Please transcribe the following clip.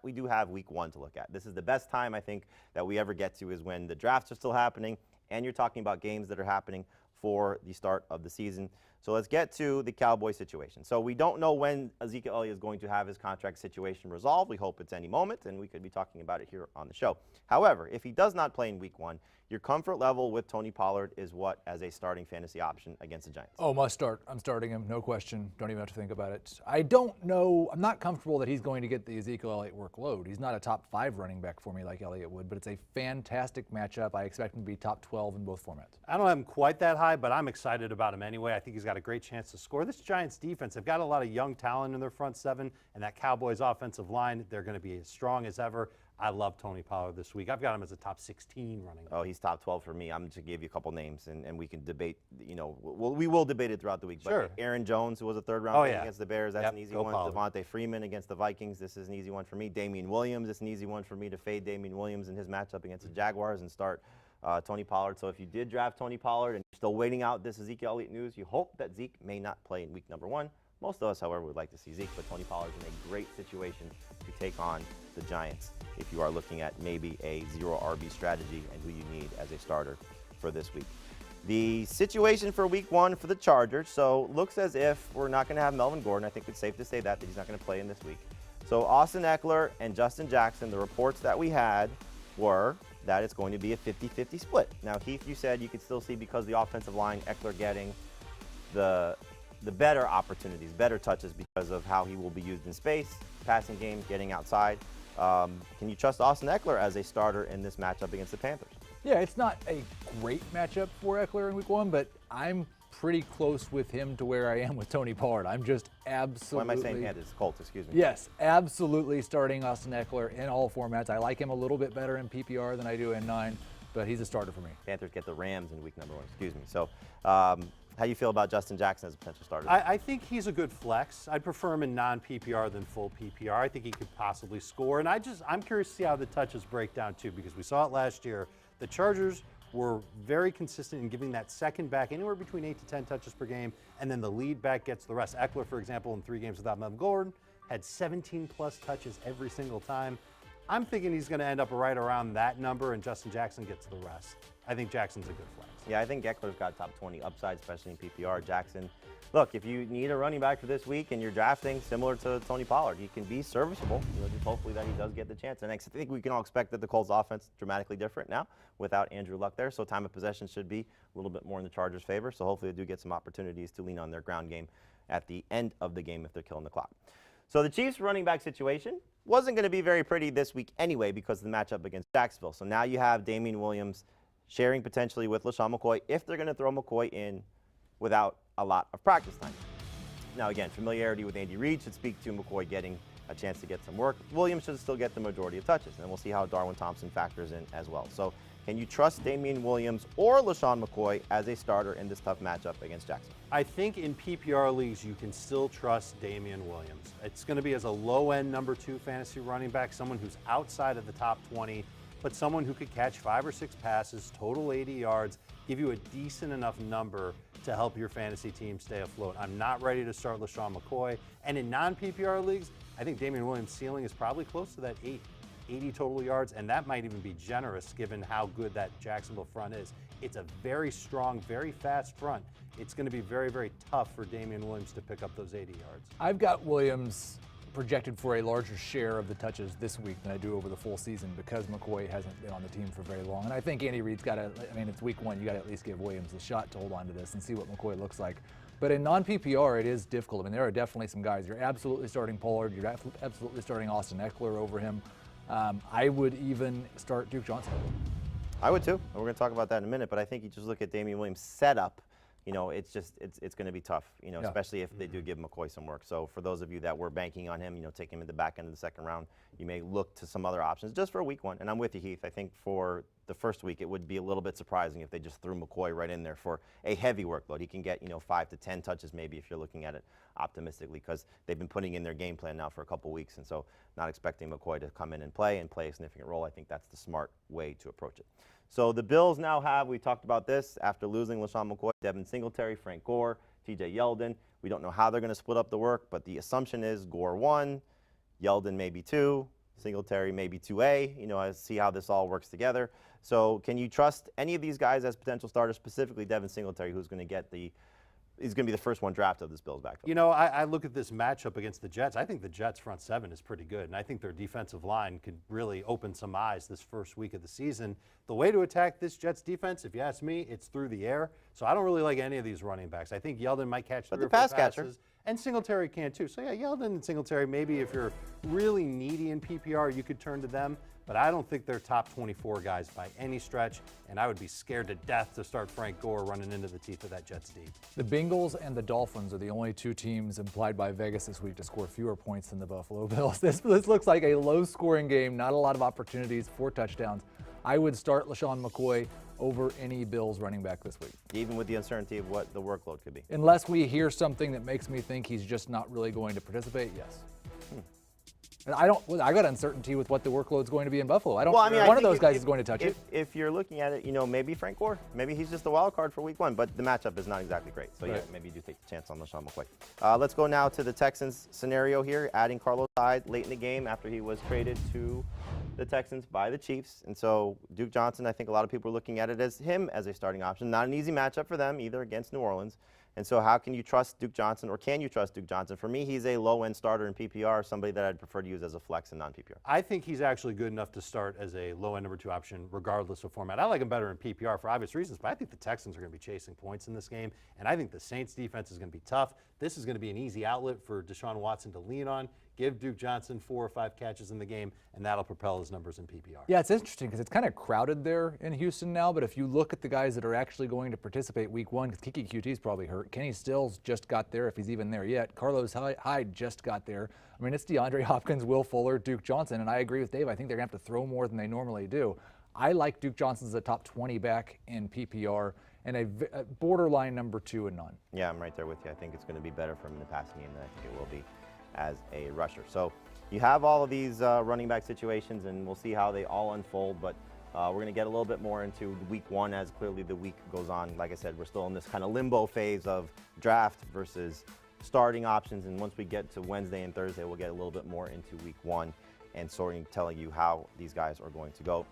we do have week 1 to look at. This is the best time I think that we ever get to, is when the drafts are still happening and you're talking about games that are happening for the start of the season. So let's get to the Cowboys situation. So we don't know when Ezekiel Elliott is going to have his contract situation resolved. We hope it's any moment, and we could be talking about it here on the show. However, if he does not play in week 1, your comfort level with Tony Pollard is what as a starting fantasy option against the Giants? Oh, must start. I'm starting him, no question. Don't even have to think about it. I don't know. I'm not comfortable that he's going to get the Ezekiel Elliott workload. He's not a top 5 running back for me like Elliott would, but it's a fantastic matchup. I expect him to be top 12 in both formats. I don't have him quite that high, but I'm excited about him anyway. I think he's got a great chance to score. This Giants defense, they've got a lot of young talent in their front 7, and that Cowboys offensive line, they're going to be as strong as ever. I love Tony Pollard this week. I've got him as a top 16 running back. Oh, he's top 12 for me. I'm going to give you a couple names, and we can debate, we will debate it throughout the week. Sure. But Aaron Jones, who was a 3rd-round pick against the Bears, that's an easy one. Pollard. Devontae Freeman against the Vikings, this is an easy one for me. Damien Williams, it's an easy one for me to fade Damien Williams in his matchup against the Jaguars and start Tony Pollard. So if you did draft Tony Pollard and you're still waiting out this Ezekiel Elliott news, you hope that Zeke may not play in week number 1. Most of us, however, would like to see Zeke, but Tony Pollard's in a great situation to take on the Giants if you are looking at maybe a 0 RB strategy and who you need as a starter for this week. The situation for week 1 for the Chargers, so looks as if we're not going to have Melvin Gordon. I think it's safe to say that he's not going to play in this week. So Austin Ekeler and Justin Jackson, the reports that we had were that it's going to be a 50-50 split. Now, Heath, you said you could still see, because the offensive line, Ekeler getting the better opportunities, better touches because of how he will be used in space, passing game, getting outside. Can you trust Austin Ekeler as a starter in this matchup against the Panthers? Yeah, it's not a great matchup for Ekeler in week 1, but I'm pretty close with him to where I am with Tony Pollard. I'm just absolutely... Why am I saying Panthers? Colts, excuse me. Yes, absolutely starting Austin Ekeler in all formats. I like him a little bit better in PPR than I do in 9, but he's a starter for me. Panthers get the Rams in week number 1, excuse me. So how do you feel about Justin Jackson as a potential starter? I think he's a good flex. I'd prefer him in non-PPR than full PPR. I think he could possibly score. And I'm curious to see how the touches break down, too, because we saw it last year. The Chargers were very consistent in giving that second back anywhere between 8 to 10 touches per game, and then the lead back gets the rest. Ekeler, for example, in 3 games without Melvin Gordon, had 17-plus touches every single time. I'm thinking he's going to end up right around that number, and Justin Jackson gets the rest. I think Jackson's a good flex. Yeah, I think Eckler's got top 20 upside, especially in PPR. Jackson, look, if you need a running back for this week and you're drafting similar to Tony Pollard, he can be serviceable. Just hopefully that he does get the chance. And I think we can all expect that the Colts offense is dramatically different now without Andrew Luck there. So time of possession should be a little bit more in the Chargers' favor. So hopefully they do get some opportunities to lean on their ground game at the end of the game if they're killing the clock. So the Chiefs' running back situation wasn't going to be very pretty this week anyway because of the matchup against Jacksonville. So now you have Damien Williams sharing potentially with LeSean McCoy if they're going to throw McCoy in without a lot of practice time. Now, again, familiarity with Andy Reid should speak to McCoy getting a chance to get some work. Williams should still get the majority of touches, and we'll see how Darwin Thompson factors in as well. So can you trust Damien Williams or LeSean McCoy as a starter in this tough matchup against Jackson? I think in PPR leagues, you can still trust Damien Williams. It's going to be as a low-end number 2 fantasy running back, someone who's outside of the top 20, but someone who could catch 5 or 6 passes, total 80 yards, give you a decent enough number to help your fantasy team stay afloat. I'm not ready to start LeSean McCoy. And in non-PPR leagues, I think Damien Williams' ceiling is probably close to that 80 total yards, and that might even be generous given how good that Jacksonville front is. It's a very strong, very fast front. It's going to be very, very tough for Damien Williams to pick up those 80 yards. I've got Williams projected for a larger share of the touches this week than I do over the full season because McCoy hasn't been on the team for very long. And I think Andy Reid's got to, it's week 1, you got to at least give Williams a shot to hold on to this and see what McCoy looks like. But in non-PPR, it is difficult. There are definitely some guys. You're absolutely starting Pollard. You're absolutely starting Austin Ekeler over him. I would even start Duke Johnson. I would too. And we're going to talk about that in a minute. But I think you just look at Damien Williams' setup. It's going to be tough, especially if they do give McCoy some work. So for those of you that were banking on him, take him in the back end of the 2nd round, you may look to some other options just for week 1. And I'm with you, Heath. I think for the first week, it would be a little bit surprising if they just threw McCoy right in there for a heavy workload. He can get, 5 to 10 touches maybe if you're looking at it optimistically because they've been putting in their game plan now for a couple weeks. And so not expecting McCoy to come in and play a significant role. I think that's the smart way to approach it. So the Bills now have, we talked about this, after losing LeSean McCoy, Devin Singletary, Frank Gore, TJ Yeldon. We don't know how they're going to split up the work, but the assumption is Gore 1, Yeldon maybe 2, Singletary maybe 2A, see how this all works together. So can you trust any of these guys as potential starters, specifically Devin Singletary, who's going to get he's going to be the first one drafted of this Bills backfield? I look at this matchup against the Jets. I think the Jets' front seven is pretty good, and I think their defensive line could really open some eyes this first week of the season. The way to attack this Jets defense, if you ask me, it's through the air. So I don't really like any of these running backs. I think Yeldon might catch But three the or four pass passes, catcher. and Singletary can too. So yeah, Yeldon and Singletary, maybe if you're really needy in PPR, you could turn to them. But I don't think they're top 24 guys by any stretch, and I would be scared to death to start Frank Gore running into the teeth of that Jets D. The Bengals and the Dolphins are the only two teams implied by Vegas this week to score fewer points than the Buffalo Bills. This looks like a low-scoring game, not a lot of opportunities, 4 touchdowns. I would start LeSean McCoy over any Bills running back this week. Even with the uncertainty of what the workload could be. Unless we hear something that makes me think he's just not really going to participate, yes. And I got uncertainty with what the workload's going to be in Buffalo. I think those guys is going to touch it. If you're looking at it, maybe Frank Gore. Maybe he's just a wild card for week 1, but the matchup is not exactly great. So yeah, maybe you do take the chance on LeSean McCoy. Let's go now to the Texans scenario here, adding Carlos Hyde late in the game after he was traded to the Texans by the Chiefs. And so Duke Johnson, I think a lot of people are looking at it as him as a starting option. Not an easy matchup for them either against New Orleans. And so how can you trust Duke Johnson, or can you trust Duke Johnson? For me, he's a low-end starter in PPR, somebody that I'd prefer to use as a flex and non-PPR. I think he's actually good enough to start as a low-end number 2 option, regardless of format. I like him better in PPR for obvious reasons, but I think the Texans are going to be chasing points in this game, and I think the Saints' defense is going to be tough. This is going to be an easy outlet for Deshaun Watson to lean on. Give Duke Johnson 4 or 5 catches in the game, and that'll propel his numbers in PPR. Yeah, it's interesting because it's kind of crowded there in Houston now, but if you look at the guys that are actually going to participate week 1, because Kiki QT's probably hurt. Kenny Stills just got there, if he's even there yet. Carlos Hyde just got there. I mean, it's DeAndre Hopkins, Will Fuller, Duke Johnson, and I agree with Dave. I think they're going to have to throw more than they normally do. I like Duke Johnson as a top 20 back in PPR and a borderline number 2 and none. Yeah, I'm right there with you. I think it's going to be better for him in the passing game than I think it will be as a rusher. So you have all of these running back situations, and we'll see how they all unfold, but we're going to get a little bit more into week 1 as clearly the week goes on. Like I said, we're still in this kind of limbo phase of draft versus starting options, and once we get to Wednesday and Thursday, we'll get a little bit more into week 1 and telling you how these guys are going to go.